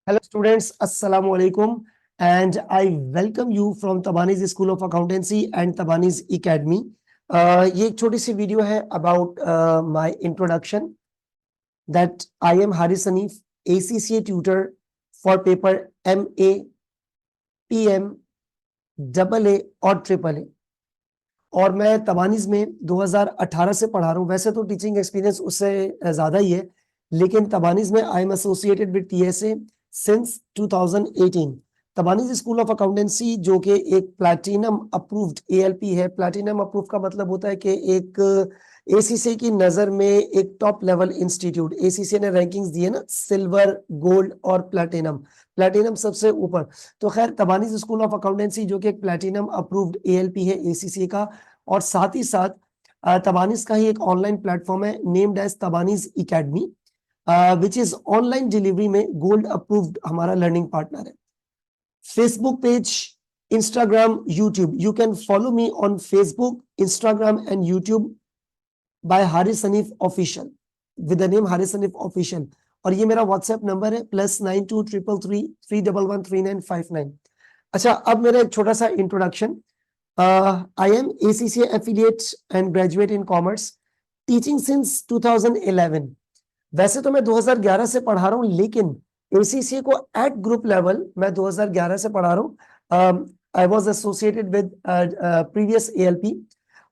Hello students, Assalamu alaikum, and I welcome you from Tabani's School of Accountancy and Tabani's Academy. ये एक छोटी सी video है about my introduction that I am Haris Hanif, ACCA tutor for paper MA, PM, AA और triple A. और मैं तबानीज में 2018 से पढ़ा रहा हूँ। वैसे तो टीचिंग एक्सपीरियंस उससे ज्यादा ही है, लेकिन तबानीज में I am associated with TSA since 2018। Tabani's school of accountancy जो कि एक प्लैटिनम अप्रूव्ड एएलपी है। प्लैटिनम अप्रूव का मतलब होता है कि एक एसीसी की नजर में एक टॉप लेवल इंस्टीट्यूट, एसीसी ने रैंकिंग्स दी है ना, सिल्वर, गोल्ड और प्लैटिनम। प्लैटिनम सबसे ऊपर। तो खैर तबानीज स्कूल ऑफ अकाउंटेंसी जो कि एक प्लैटिनम अप्रूव्ड एएलपी है एसीसी का, और साथ ही साथ तबानीज का ही एक ऑनलाइन प्लेटफॉर्म है named as Tabani's academy, which is online delivery में गोल्ड अप्रूव्ड हमारा लर्निंग पार्टनर है। Facebook page, Instagram, YouTube, you can follow me on Facebook, Instagram and YouTube by Haris Hanif official, with the name Haris Hanif official. और ये मेरा WhatsApp number है +923333113959। अच्छा, अब मेरा एक छोटा सा introduction. I am ACCA affiliate and graduate in commerce, teaching since 2011। वैसे तो मैं 2011 से पढ़ा रहा हूँ, लेकिन ACCA को एट ग्रुप लेवल मैं 2011 से पढ़ा रहा हूँ। I was associated with previous ALP,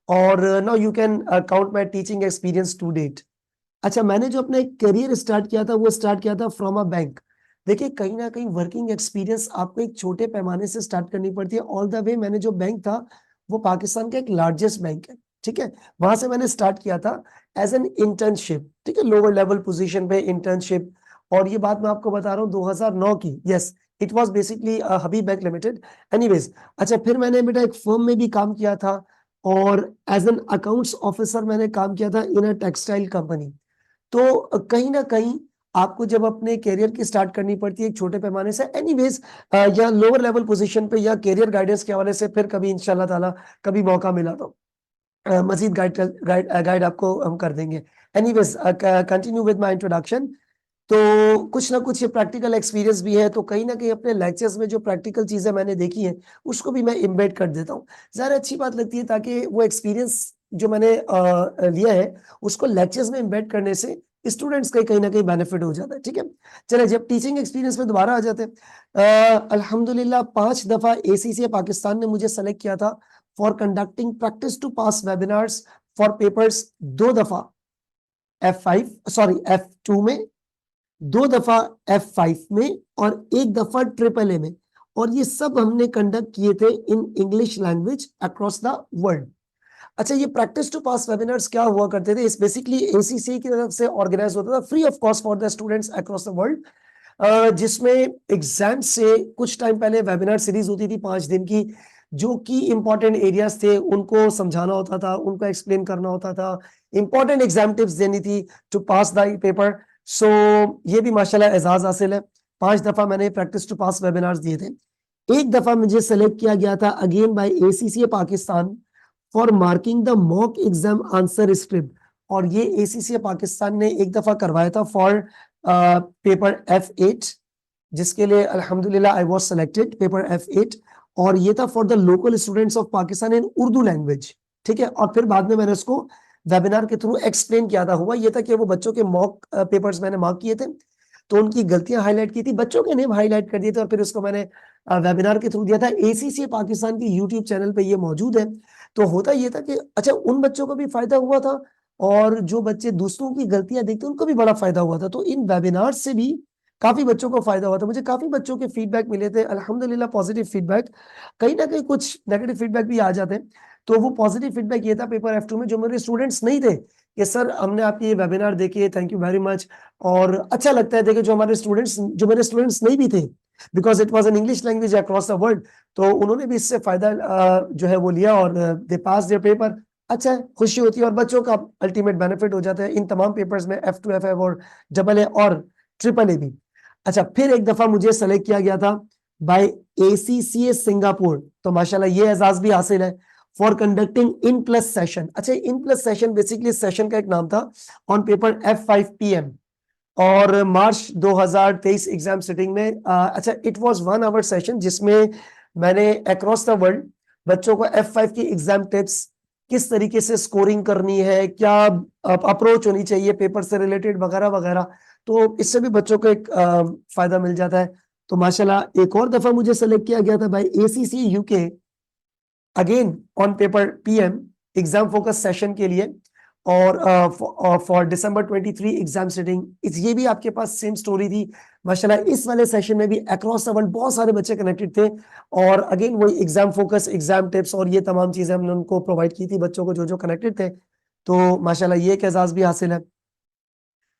और now you can count my teaching experience to date. अच्छा, मैंने जो अपना करियर स्टार्ट किया था वो स्टार्ट किया था फ्रॉम अ बैंक। देखिए, कहीं ना कहीं वर्किंग एक्सपीरियंस आपको एक छोटे पैमाने से स्टार्ट करनी पड़ती है। ऑल द वे मैंने जो बैंक था वो पाकिस्तान का एक लार्जेस्ट बैंक है, ठीक है। वहां से मैंने स्टार्ट किया था एज एन इंटर्नशिप, ठीक है, लोअर लेवल पोजीशन पे इंटर्नशिप। और ये बात मैं आपको बता रहा हूँ 2009 की। Yes, it was basically Habib bank limited. Anyways, अच्छा, फिर मैंने बेटा एक फर्म में भी काम किया था, और एज एन अकाउंट्स ऑफिसर मैंने काम किया था इन अ टेक्सटाइल कंपनी। तो कहीं ना कहीं आपको जब अपने करियर की स्टार्ट करनी पड़ती है एक छोटे पैमाने से, एनीवेज, या लोअर लेवल पोजीशन पे या करियर गाइडेंस के हवाले से फिर कभी इंशाल्लाह ताला कभी मौका मिला तो मजीद गाइड गाइड गाइड आपको हम कर देंगे। Anyways, continue with my introduction. तो कुछ ना कुछ ये प्रैक्टिकल एक्सपीरियंस भी है, तो कहीं ना कहीं अपने लेक्चर्स में जो प्रैक्टिकल चीजें मैंने देखी हैं उसको भी मैं इम्बेड कर देता हूँ। ज़्यादा अच्छी बात लगती है, ताकि वो एक्सपीरियंस जो मैंने लिया है उसको लेक्चर्स में इम्बेड करने से स्टूडेंट्स का कहीं ना कहीं बेनिफिट हो जाता है, ठीक है। चले, जब टीचिंग एक्सपीरियंस में दोबारा आ जाते हैं, अल्हम्दुलिल्लाह 5 दफा ACCA पाकिस्तान ने मुझे सेलेक्ट किया था for conducting practice to pass webinars for papers. 2 दफा F5, सॉरी F2 में, 2 दफा F5 में, और 1 दफा ट्रिपल ए में। और ये सब हमने कंडक्ट किए थे in English language across the world. अच्छा, ये प्रैक्टिस टू पास वेबिनार्स क्या हुआ करते थे? इस बेसिकली ACCA की तरफ से ऑर्गेनाइज होता था free of cost for the students across the world, जिसमें एग्जाम से कुछ टाइम पहले वेबिनार सीरीज होती थी 5 दिन की, जो कि इंपॉर्टेंट एरियाज थे उनको समझाना होता था, उनको एक्सप्लेन करना होता था, इंपॉर्टेंट एग्जाम टिप्स देनी थी टू पास द पेपर। सो ये भी माशाल्लाह एजाज हासिल है। 5 दफा मैंने प्रैक्टिस टू पास वेबिनार्स दिए थे। 1 दफा मुझे सेलेक्ट किया गया था again by ACCA Pakistan for marking the mock exam answer script. और ये ACCA पाकिस्तान ने 1 दफा करवाया था फॉर पेपर F8, जिसके लिए अल्हम्दुलिल्लाह I was selected, paper F8। और ये था for the local students of Pakistan in Urdu language, ठीक है। और फिर बाद में मैंने उसको वेबिनार के थ्रू एक्सप्लेन किया था। हुआ ये था कि वो बच्चों के मॉक पेपर्स मैंने मार्क किए थे, तो उनकी गलतियां हाईलाइट की थी, बच्चों के नेम हाईलाइट कर दिए थे, और फिर उसको मैंने वेबिनार के थ्रू दिया था। ACCA पाकिस्तान की यूट्यूब चैनल पे ये मौजूद है। तो होता ये था कि अच्छा, उन बच्चों को भी फायदा हुआ था, और जो बच्चे दूसरों की गलतियां देखते उनको भी बड़ा फायदा हुआ था। तो इन वेबिनार से भी काफी बच्चों को फायदा हुआ था। मुझे काफी बच्चों के फीडबैक मिले थे, अल्हम्दुलिल्लाह पॉजिटिव फीडबैक। कहीं ना कहीं कुछ नेगेटिव फीडबैक भी आ जाते हैं। तो वो पॉजिटिव फीडबैक ये था पेपर F2 में, जो मेरे स्टूडेंट्स नहीं थे, कि सर हमने आपके ये वेबिनार देखे, थैंक यू वेरी मच, और अच्छा लगता है देखे जो हमारे स्टूडेंट्स, जो मेरे स्टूडेंट्स नहीं भी थे, because it was an English language across the world, तो उन्होंने भी इससे फायदा जो है वो लिया, और दे पास देयर पेपर। अच्छा है, खुशी होती है, और बच्चों का अल्टीमेट बेनिफिट हो जाता है इन तमाम पेपर्स में, F2, F5 और AA और ट्रिपल ए भी। अच्छा, फिर 1 दफा मुझे सेलेक्ट किया गया था बाय ACCA सिंगापुर, तो माशाल्लाह ये एजाज भी हासिल है for conducting in plus session. अच्छा, in plus session basically session का एक नाम था ऑन पेपर F5 PM। और मार्च 2023 एग्जाम सिटिंग में अच्छा, इट वाज 1 आवर सेशन जिसमें मैंने अक्रॉस द वर्ल्ड बच्चों को F5 की एग्जाम टिप्स, किस तरीके से स्कोरिंग करनी है, क्या अप्रोच होनी चाहिए पेपर से रिलेटेड वगैरह वगैरह, तो इससे भी बच्चों को एक फायदा मिल जाता है। तो माशाल्लाह एक और दफा मुझे सेलेक्ट किया गया था by ACC UK again on paper PM exam focus session के लिए, और फॉर December 23 एग्जाम सिटिंग ये भी आपके पास सेम स्टोरी थी। माशाल्लाह इस वाले सेशन में भी अक्रॉस द वर्ल्ड बहुत सारे बच्चे कनेक्टेड थे, और अगेन वही एग्जाम फोकस, एग्जाम टिप्स और ये तमाम चीजें हमने उनको प्रोवाइड की थी बच्चों को जो जो कनेक्टेड थे। तो माशाल्लाह ये एक एजाज भी हासिल है।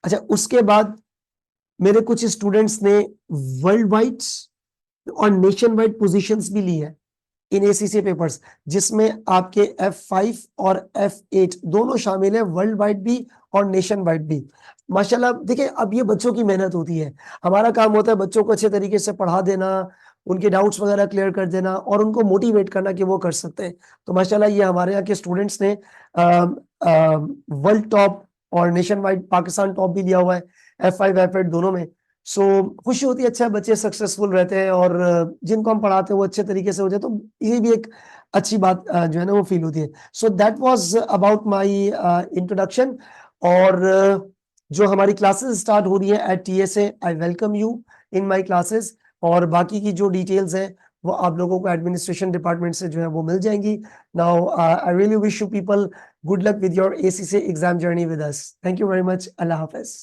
अच्छा, उसके बाद मेरे कुछ स्टूडेंट्स ने वर्ल्ड वाइड और नेशन वाइड पोजीशंस भी ली है इन ACC पेपर्स, जिसमें आपके F5 और F8 दोनों शामिल है, वर्ल्ड वाइड भी और नेशन वाइड भी। माशाल्लाह देखिए, अब ये बच्चों की मेहनत होती है, हमारा काम होता है बच्चों को अच्छे तरीके से पढ़ा देना, उनके डाउट्स वगैरह क्लियर कर देना और उनको मोटिवेट करना कि वो कर सकते हैं। तो माशाल्लाह ये हमारे यहाँ के स्टूडेंट्स ने वर्ल्ड टॉप और नेशन वाइड पाकिस्तान टॉप भी लिया हुआ है F5 F8 दोनों में। सो खुशी होती है, अच्छा बच्चे सक्सेसफुल रहते हैं और जिनको हम पढ़ाते हैं वो अच्छे तरीके से हो जाए, तो ये भी एक अच्छी बात जो है ना वो फील होती है। So that was about my introduction. और जो हमारी क्लासेस स्टार्ट हो रही है at TSA, I welcome you in my classes, और बाकी की जो डिटेल्स हैं वो आप लोगों को एडमिनिस्ट्रेशन डिपार्टमेंट से जो है वो मिल जाएंगी। Now I really wish you people good luck with your ACC exam journey with us. Thank you very much. Allah Hafiz.